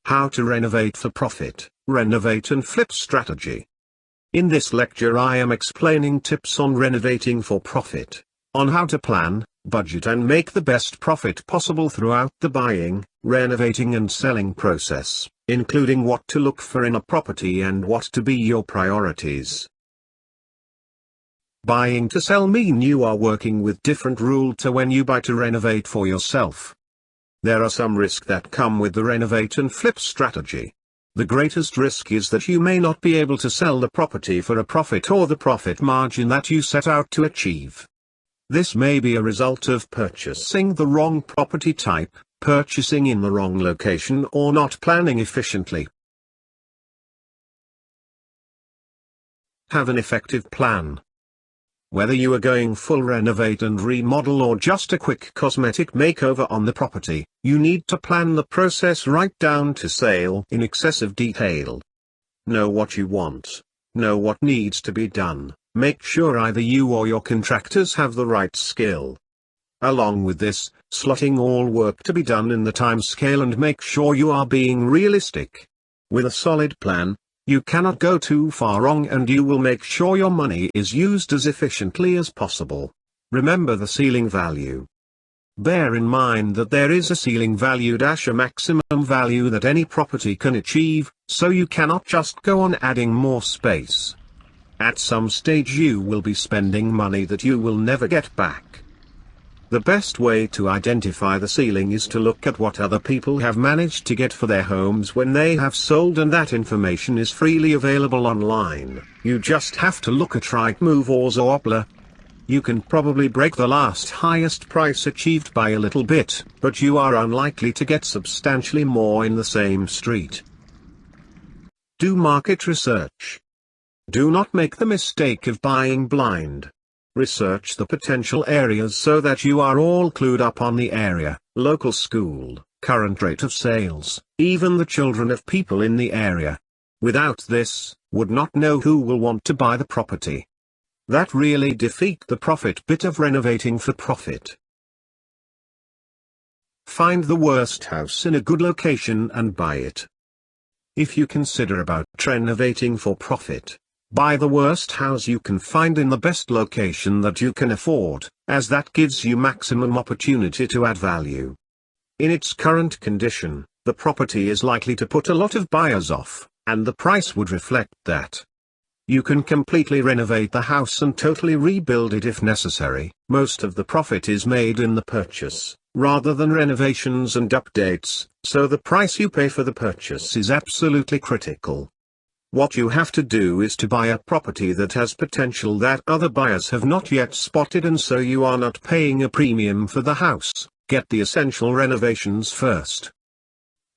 How to renovate for profit, renovate and flip strategy. In this lecture I am explaining tips on renovating for profit, on how to plan, budget and make the best profit possible throughout the buying, renovating and selling process, including what to look for in a property and what to be your priorities. Buying to sell mean you are working with different rules to when you buy to renovate for yourself. There are some risks that come with the renovate and flip strategy. The greatest risk is that you may not be able to sell the property for a profit or the profit margin that you set out to achieve. This may be a result of purchasing the wrong property type, purchasing in the wrong location or not planning efficiently. Have an effective plan. Whether you are going full renovate and remodel or just a quick cosmetic makeover on the property, you need to plan the process right down to sale in excessive detail. Know what you want. Know what needs to be done. Make sure either you or your contractors have the right skill. Along with this, slotting all work to be done in the time scale and make sure you are being realistic. With a solid plan, you cannot go too far wrong and you will make sure your money is used as efficiently as possible. Remember the ceiling value. Bear in mind that there is a ceiling value - a maximum value that any property can achieve, so you cannot just go on adding more space. At some stage you will be spending money that you will never get back. The best way to identify the ceiling is to look at what other people have managed to get for their homes when they have sold, and that information is freely available online. You just have to look at Rightmove or Zoopla. You can probably break the last highest price achieved by a little bit, but you are unlikely to get substantially more in the same street. Do market research. Do not make the mistake of buying blind. Research the potential areas so that you are all clued up on the area, local school, current rate of sales, even the children of people in the area. Without this, would not know who will want to buy the property. That really defeat the profit bit of renovating for profit. Find the worst house in a good location and buy it. If you consider about renovating for profit, buy the worst house you can find in the best location that you can afford, as that gives you maximum opportunity to add value. In its current condition, the property is likely to put a lot of buyers off, and the price would reflect that. You can completely renovate the house and totally rebuild it if necessary. Most of the profit is made in the purchase, rather than renovations and updates, so the price you pay for the purchase is absolutely critical. What you have to do is to buy a property that has potential that other buyers have not yet spotted, and so you are not paying a premium for the house. Get the essential renovations first.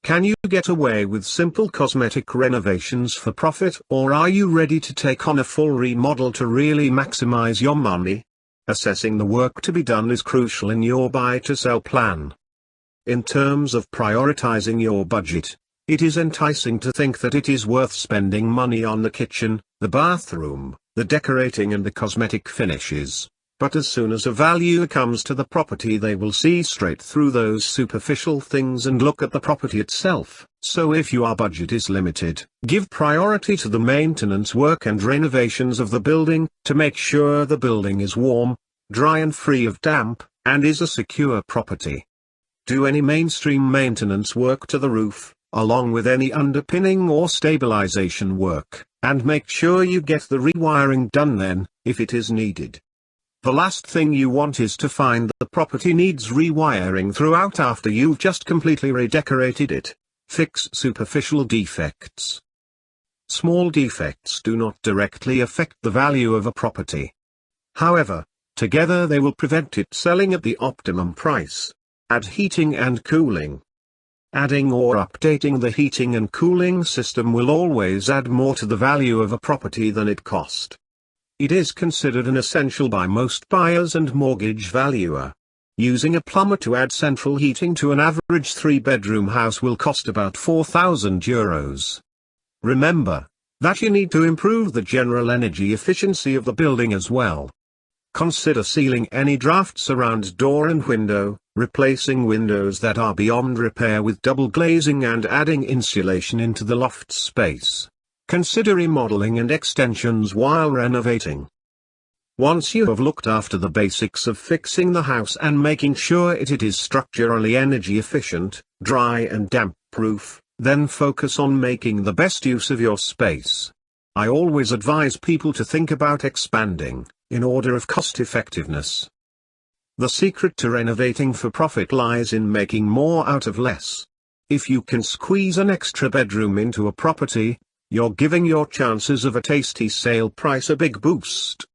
Can you get away with simple cosmetic renovations for profit, or are you ready to take on a full remodel to really maximize your money? Assessing the work to be done is crucial in your buy-to-sell plan. In terms of prioritizing your budget, it is enticing to think that it is worth spending money on the kitchen, the bathroom, the decorating and the cosmetic finishes, but as soon as a valuer comes to the property they will see straight through those superficial things and look at the property itself. So if your budget is limited, give priority to the maintenance work and renovations of the building, to make sure the building is warm, dry and free of damp, and is a secure property. Do any mainstream maintenance work to the roof, along with any underpinning or stabilization work, and make sure you get the rewiring done then, if it is needed. The last thing you want is to find that the property needs rewiring throughout after you've just completely redecorated it. Fix superficial defects. Small defects do not directly affect the value of a property. However, together they will prevent it selling at the optimum price. Add heating and cooling. Adding or updating the heating and cooling system will always add more to the value of a property than it cost. It is considered an essential by most buyers and mortgage valuer. Using a plumber to add central heating to an average 3-bedroom house will cost about €4,000. Remember that you need to improve the general energy efficiency of the building as well. Consider sealing any drafts around door and window, replacing windows that are beyond repair with double glazing and adding insulation into the loft space. Consider remodeling and extensions while renovating. Once you have looked after the basics of fixing the house and making sure it is structurally energy efficient, dry and damp proof, then focus on making the best use of your space. I always advise people to think about expanding, in order of cost effectiveness. The secret to renovating for profit lies in making more out of less. If you can squeeze an extra bedroom into a property, you're giving your chances of a tasty sale price a big boost.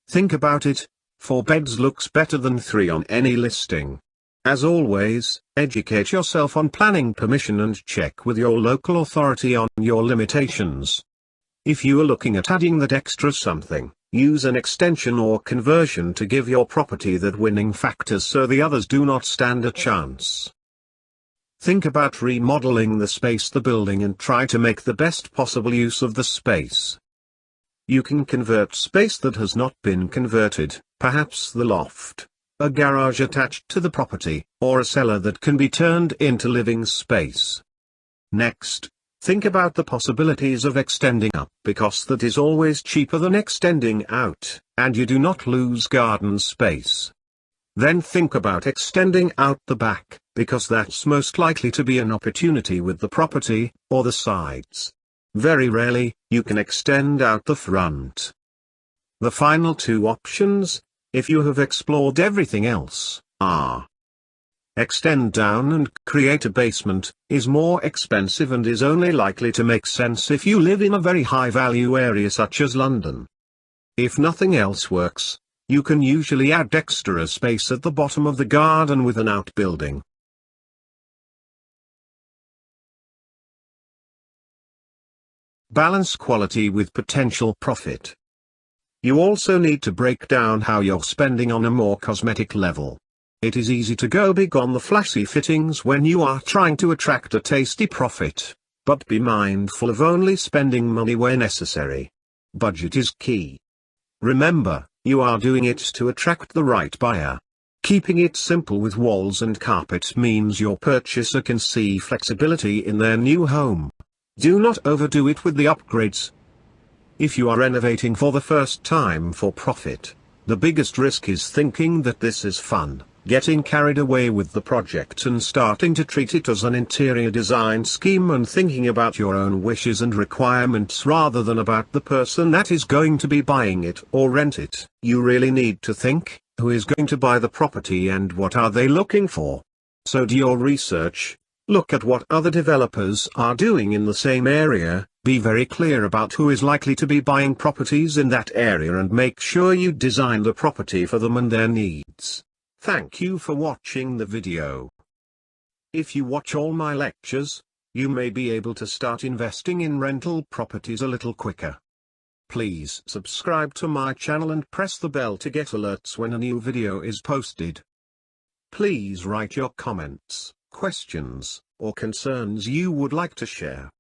Think about it, 4 beds looks better than 3 on any listing. As always, educate yourself on planning permission and check with your local authority on your limitations. If you are looking at adding that extra something, use an extension or conversion to give your property that winning factor so the others do not stand a chance. Think about remodeling the space the building and try to make the best possible use of the space. You can convert space that has not been converted, perhaps the loft, a garage attached to the property, or a cellar that can be turned into living space. Next, think about the possibilities of extending up because that is always cheaper than extending out, and you do not lose garden space. Then think about extending out the back, because that's most likely to be an opportunity with the property, or the sides. Very rarely, you can extend out the front. The final 2 options, if you have explored everything else, are: extend down and create a basement, is more expensive and is only likely to make sense if you live in a very high-value area such as London. If nothing else works, you can usually add extra space at the bottom of the garden with an outbuilding. Balance quality with potential profit. You also need to break down how you're spending on a more cosmetic level. It is easy to go big on the flashy fittings when you are trying to attract a tasty profit, but be mindful of only spending money where necessary. Budget is key. Remember, you are doing it to attract the right buyer. Keeping it simple with walls and carpet means your purchaser can see flexibility in their new home. Do not overdo it with the upgrades. If you are renovating for the first time for profit, the biggest risk is thinking that this is fun, getting carried away with the project and starting to treat it as an interior design scheme and thinking about your own wishes and requirements rather than about the person that is going to be buying it or rent it. You really need to think, who is going to buy the property and what are they looking for? So do your research. Look at what other developers are doing in the same area, be very clear about who is likely to be buying properties in that area and make sure you design the property for them and their needs. Thank you for watching the video. If you watch all my lectures, you may be able to start investing in rental properties a little quicker. Please subscribe to my channel and press the bell to get alerts when a new video is posted. Please write your comments, questions, or concerns you would like to share.